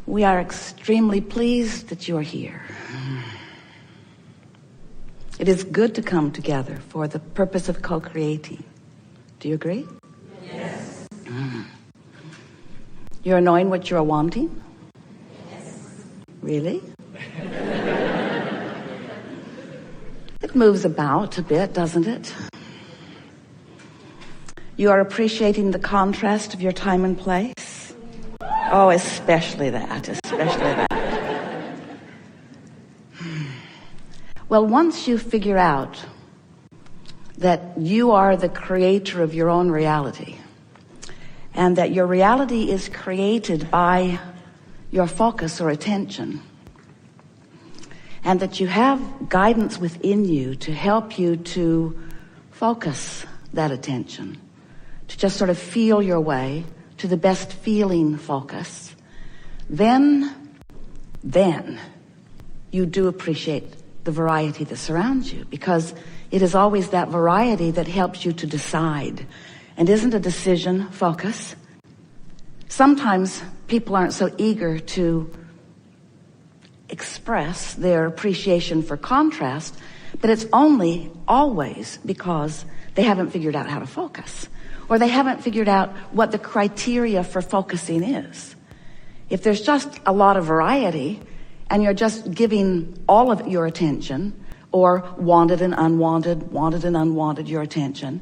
We are extremely pleased that you are here. It is good to come together for the purpose of co-creating. Do you agree? Yes. You're knowing what you're wanting? Yes. Really? It moves about a bit, doesn't it? You are appreciating the contrast of your time and place? Oh, especially that. Well, once you figure out that you are the creator of your own reality, and that your reality is created by your focus or attention, and that you have guidance within you to help you to focus that attention, to just sort of feel your way to the best feeling focus, then you do appreciate the variety that surrounds you, because it is always that variety that helps you to decide. And isn't a decision focus? Sometimes people aren't so eager to express their appreciation for contrast, but it's only always because they haven't figured out how to focus, or they haven't figured out what the criteria for focusing is. If there's just a lot of variety, and you're just giving all of your attention, or wanted and unwanted your attention,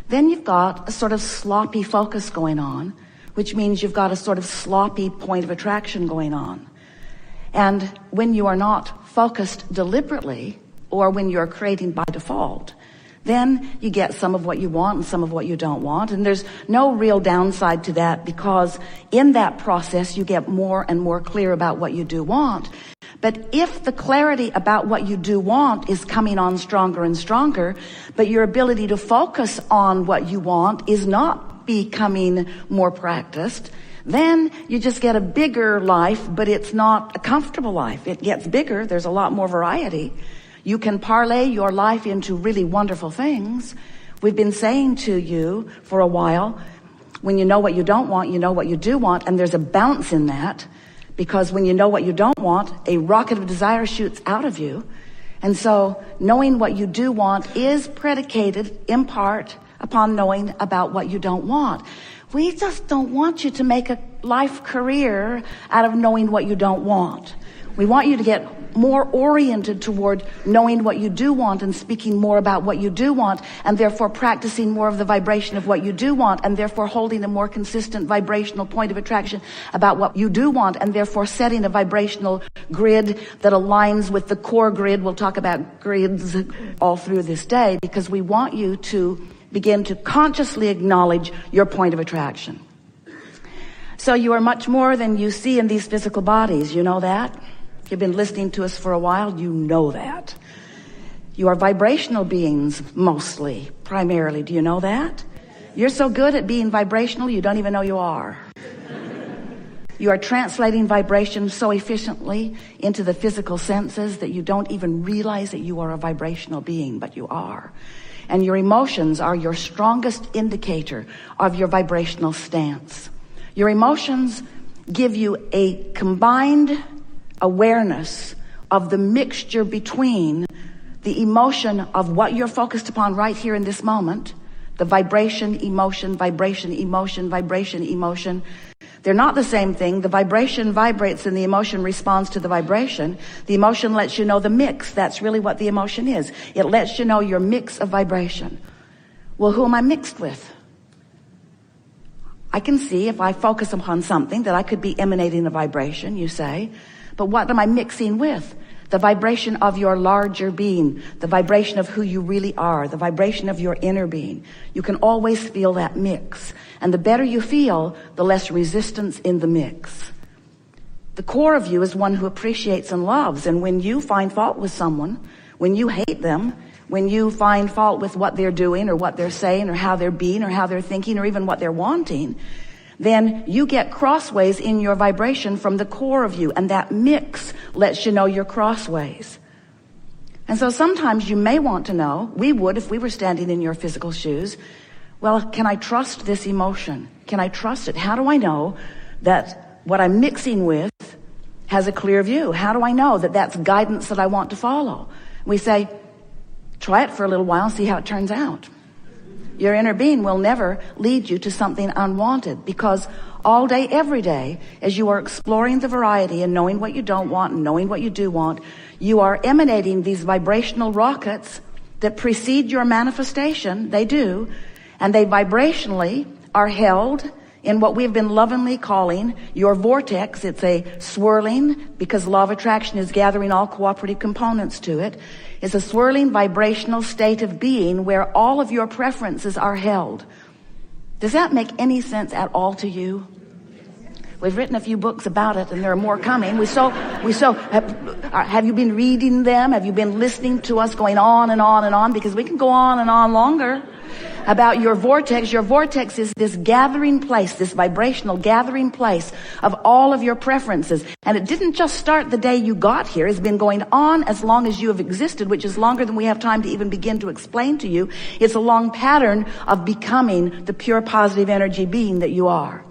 then you've got a sort of sloppy focus going on, which means you've got a sort of sloppy point of attraction going on. And when you are not focused deliberately, or when you're creating by default, then you get some of what you want and some of what you don't want. And there's no real downside to that, because in that process you get more and more clear about what you do want. But if the clarity about what you do want is coming on stronger and stronger, but your ability to focus on what you want is not becoming more practiced, then you just get a bigger life, but it's not a comfortable life. It gets bigger. There's a lot more variety. You can parlay your life into really wonderful things. We've been saying to you for a while, when you know what you don't want, you know what you do want, and there's a bounce in that, because when you know what you don't want, a rocket of desire shoots out of you. And so knowing what you do want is predicated in part upon knowing about what you don't want. We just don't want you to make a life career out of knowing what you don't want. We want you to get more oriented toward knowing what you do want and speaking more about what you do want, and therefore practicing more of the vibration of what you do want, and therefore holding a more consistent vibrational point of attraction about what you do want, and therefore setting a vibrational grid that aligns with the core grid. We'll talk about grids all through this day, because we want you to begin to consciously acknowledge your point of attraction. So you are much more than you see in these physical bodies. You know that? If you've been listening to us for a while, you know that. You are vibrational beings, mostly, primarily. Do you know that? You're so good at being vibrational, you don't even know you are. You are translating vibration so efficiently into the physical senses that you don't even realize that you are a vibrational being, but you are. And your emotions are your strongest indicator of your vibrational stance. Your emotions give you a combined awareness of the mixture between the emotion of what you're focused upon right here in this moment, the vibration, emotion, vibration, emotion, vibration, emotion. They're not the same thing. The vibration vibrates and the emotion responds to the vibration. The emotion lets you know the mix. That's really what the emotion is. It lets you know your mix of vibration. Well, who am I mixed with? I can see if I focus upon something that I could be emanating a vibration, you say. But what am I mixing with? The vibration of your larger being, the vibration of who you really are, the vibration of your inner being. You can always feel that mix. And the better you feel, the less resistance in the mix. The core of you is one who appreciates and loves. And when you find fault with someone, when you hate them, when you find fault with what they're doing or what they're saying or how they're being or how they're thinking or even what they're wanting, then you get crossways in your vibration from the core of you, and that mix lets you know your crossways. And so sometimes you may want to know, we would if we were standing in your physical shoes, well, can I trust this emotion? Can I trust it? How do I know that what I'm mixing with has a clear view. How do I know that that's guidance that I want to follow? We say, try it for a little while and see how it turns out. Your inner being will never lead you to something unwanted, because all day, every day, as you are exploring the variety and knowing what you don't want and knowing what you do want, you are emanating these vibrational rockets that precede your manifestation. They do. And they vibrationally are held in what we've been lovingly calling your vortex. It's a swirling, because law of attraction is gathering all cooperative components to it. It's a swirling vibrational state of being where all of your preferences are held. Does that make any sense at all to you? We've written a few books about it, and there are more coming. Have you been reading them? Have you been listening to us going on and on and on? Because we can go on and on longer about your vortex. Your vortex is this gathering place, this vibrational gathering place of all of your preferences. And it didn't just start the day you got here. It's been going on as long as you have existed, which is longer than we have time to even begin to explain to you. It's a long pattern of becoming the pure positive energy being that you are.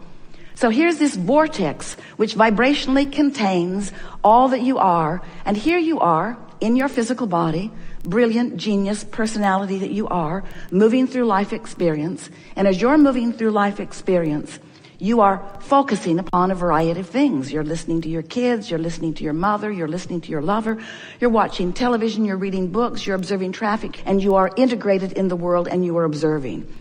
So here's this vortex which vibrationally contains all that you are. And here you are in your physical body, brilliant, genius, personality that you are, moving through life experience. And as you're moving through life experience, you are focusing upon a variety of things. You're listening to your kids, you're listening to your mother, you're listening to your lover, you're watching television, you're reading books, you're observing traffic, and you are integrated in the world and you are observing.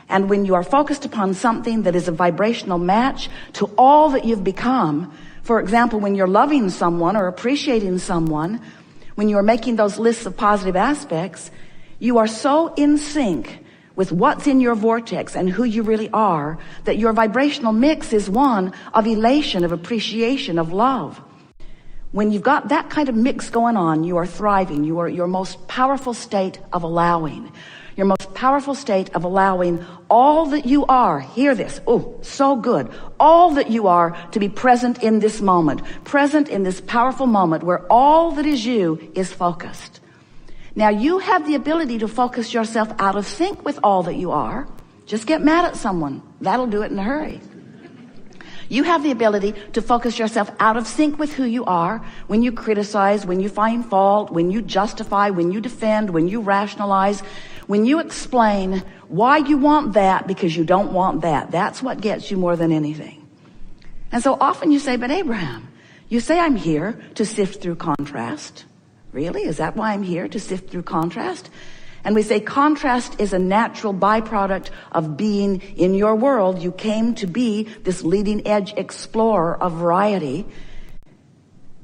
And when you are focused upon something that is a vibrational match to all that you've become, for example, when you're loving someone or appreciating someone, when you are making those lists of positive aspects, you are so in sync with what's in your vortex and who you really are that your vibrational mix is one of elation, of appreciation, of love. When you've got that kind of mix going on, you are thriving. You are your most powerful state of allowing. Your most powerful state of allowing all that you are. Hear this. Oh, so good. All that you are to be present in this moment. Present in this powerful moment where all that is you is focused. Now you have the ability to focus yourself out of sync with all that you are. Just get mad at someone. That'll do it in a hurry. You have the ability to focus yourself out of sync with who you are when you criticize, when you find fault, when you justify, when you defend, when you rationalize, when you explain why you want that because you don't want that. That's what gets you more than anything. And so often you say, but Abraham, you say I'm here to sift through contrast. Really? Is that why I'm here, to sift through contrast? And we say contrast is a natural byproduct of being in your world. You came to be this leading edge explorer of variety,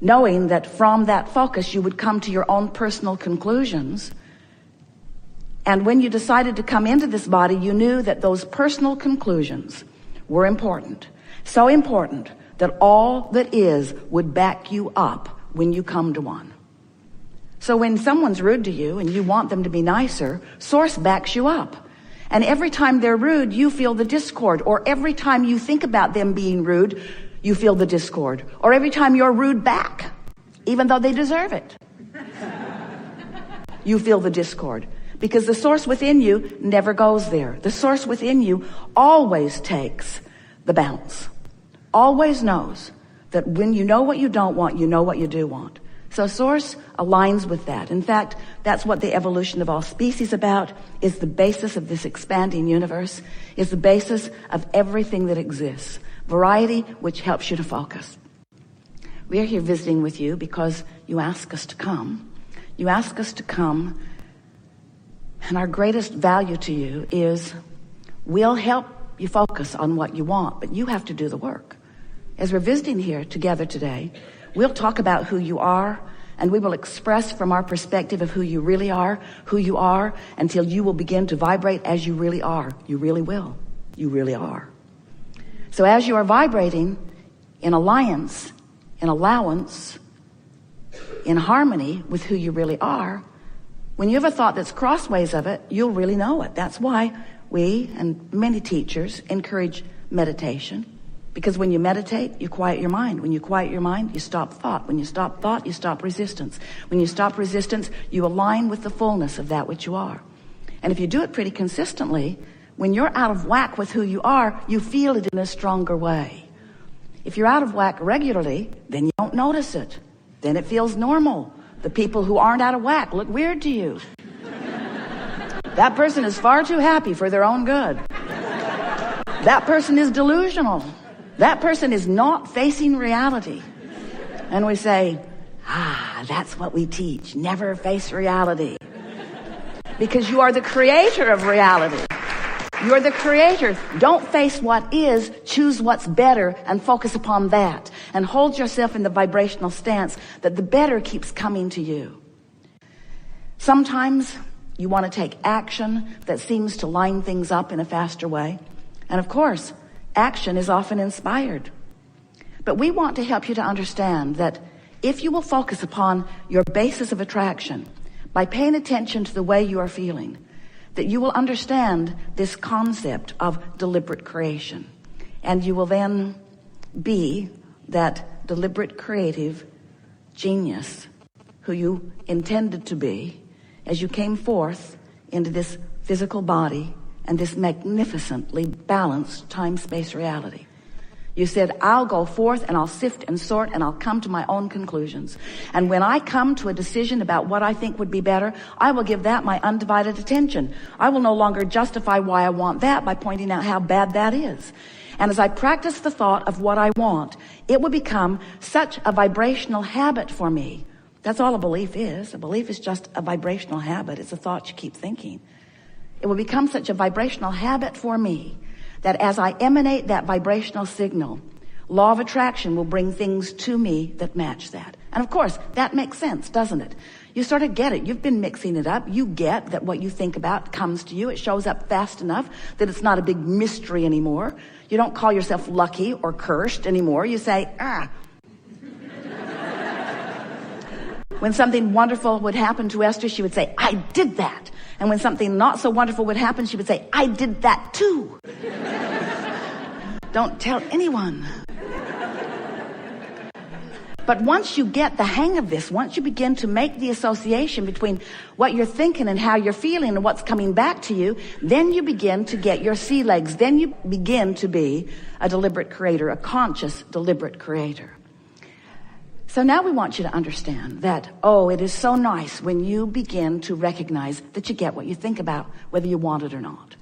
knowing that from that focus you would come to your own personal conclusions. And when you decided to come into this body, you knew that those personal conclusions were important. So important that all that is would back you up when you come to one. So when someone's rude to you and you want them to be nicer, Source backs you up. And every time they're rude, you feel the discord. Or every time you think about them being rude, you feel the discord. Or every time you're rude back, even though they deserve it, you feel the discord. Because the source within you never goes there. The source within you always takes the bounce. Always knows that when you know what you don't want, you know what you do want. So source aligns with that. In fact, that's what the evolution of all species about, is the basis of this expanding universe, is the basis of everything that exists. Variety, which helps you to focus. We are here visiting with you because you ask us to come. You ask us to come, and our greatest value to you is we'll help you focus on what you want, but you have to do the work. As we're visiting here together today, we'll talk about who you are, and we will express from our perspective of who you really are, until you will begin to vibrate as you really are. You really will. You really are. So as you are vibrating in alliance, in allowance, in harmony with who you really are, when you have a thought that's crossways of it, you'll really know it. That's why we and many teachers encourage meditation. Because when you meditate, you quiet your mind. When you quiet your mind, you stop thought. When you stop thought, you stop resistance. When you stop resistance, you align with the fullness of that which you are. And if you do it pretty consistently, when you're out of whack with who you are, you feel it in a stronger way. If you're out of whack regularly, then you don't notice it. Then it feels normal. The people who aren't out of whack look weird to you. That person is far too happy for their own good. That person is delusional. That person is not facing reality. And we say, that's what we teach. Never face reality. Because you are the creator of reality. You're the creator. Don't face what is, choose what's better and focus upon that. And hold yourself in the vibrational stance that the better keeps coming to you. Sometimes you want to take action that seems to line things up in a faster way. And of course, action is often inspired. But we want to help you to understand that if you will focus upon your basis of attraction by paying attention to the way you are feeling, that you will understand this concept of deliberate creation. And you will then be that deliberate creative genius who you intended to be as you came forth into this physical body and this magnificently balanced time-space reality. You said, I'll go forth and I'll sift and sort and I'll come to my own conclusions. And when I come to a decision about what I think would be better, I will give that my undivided attention. I will no longer justify why I want that by pointing out how bad that is. And as I practice the thought of what I want, it will become such a vibrational habit for me. That's all a belief is. A belief is just a vibrational habit. It's a thought you keep thinking. It will become such a vibrational habit for me that as I emanate that vibrational signal, law of attraction will bring things to me that match that. And of course, that makes sense, doesn't it? You sort of get it. You've been mixing it up. You get that what you think about comes to you. It shows up fast enough that it's not a big mystery anymore. You don't call yourself lucky or cursed anymore. You say, When something wonderful would happen to Esther, she would say, I did that. And when something not so wonderful would happen, she would say, I did that too. Don't tell anyone. But once you get the hang of this, once you begin to make the association between what you're thinking and how you're feeling and what's coming back to you, then you begin to get your sea legs. Then you begin to be a deliberate creator, a conscious, deliberate creator. So now we want you to understand that, it is so nice when you begin to recognize that you get what you think about, whether you want it or not.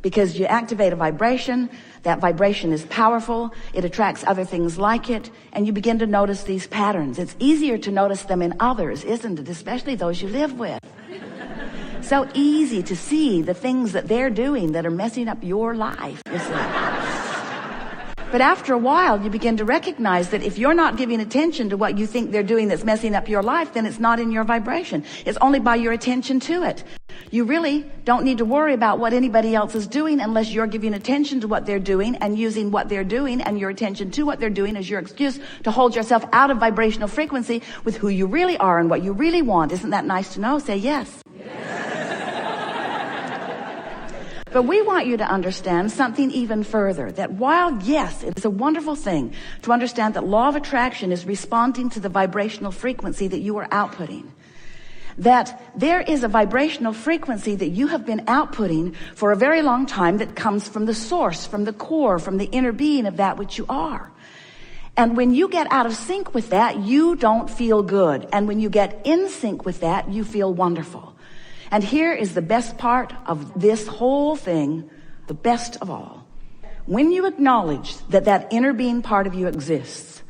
Because you activate a vibration, that vibration is powerful, it attracts other things like it, and you begin to notice these patterns. It's easier to notice them in others, isn't it? Especially those you live with. So easy to see the things that they're doing that are messing up your life, isn't it? But after a while, you begin to recognize that if you're not giving attention to what you think they're doing that's messing up your life, then it's not in your vibration. It's only by your attention to it. You really don't need to worry about what anybody else is doing unless you're giving attention to what they're doing and using what they're doing and your attention to what they're doing as your excuse to hold yourself out of vibrational frequency with who you really are and what you really want. Isn't that nice to know? Say yes. But we want you to understand something even further, that while, yes, it is a wonderful thing to understand that law of attraction is responding to the vibrational frequency that you are outputting, that there is a vibrational frequency that you have been outputting for a very long time that comes from the source, from the core, from the inner being of that which you are. And when you get out of sync with that, you don't feel good. And when you get in sync with that, you feel wonderful. And here is the best part of this whole thing, the best of all. When you acknowledge that that inner being part of you exists,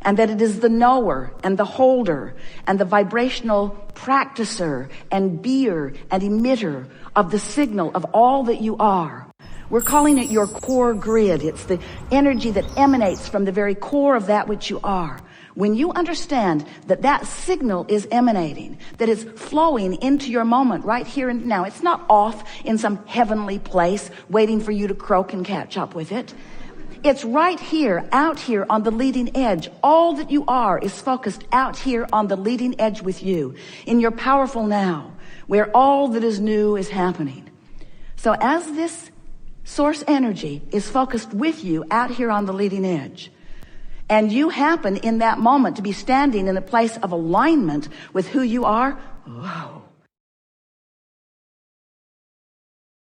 and that it is the knower and the holder and the vibrational practicer and beer and emitter of the signal of all that you are, we're calling it your core grid. It's the energy that emanates from the very core of that which you are. When you understand that that signal is emanating, that it's flowing into your moment right here and now, it's not off in some heavenly place waiting for you to croak and catch up with it. It's right here, out here on the leading edge. All that you are is focused out here on the leading edge with you, in your powerful now, where all that is new is happening. So as this source energy is focused with you out here on the leading edge, and you happen in that moment to be standing in a place of alignment with who you are, whoa,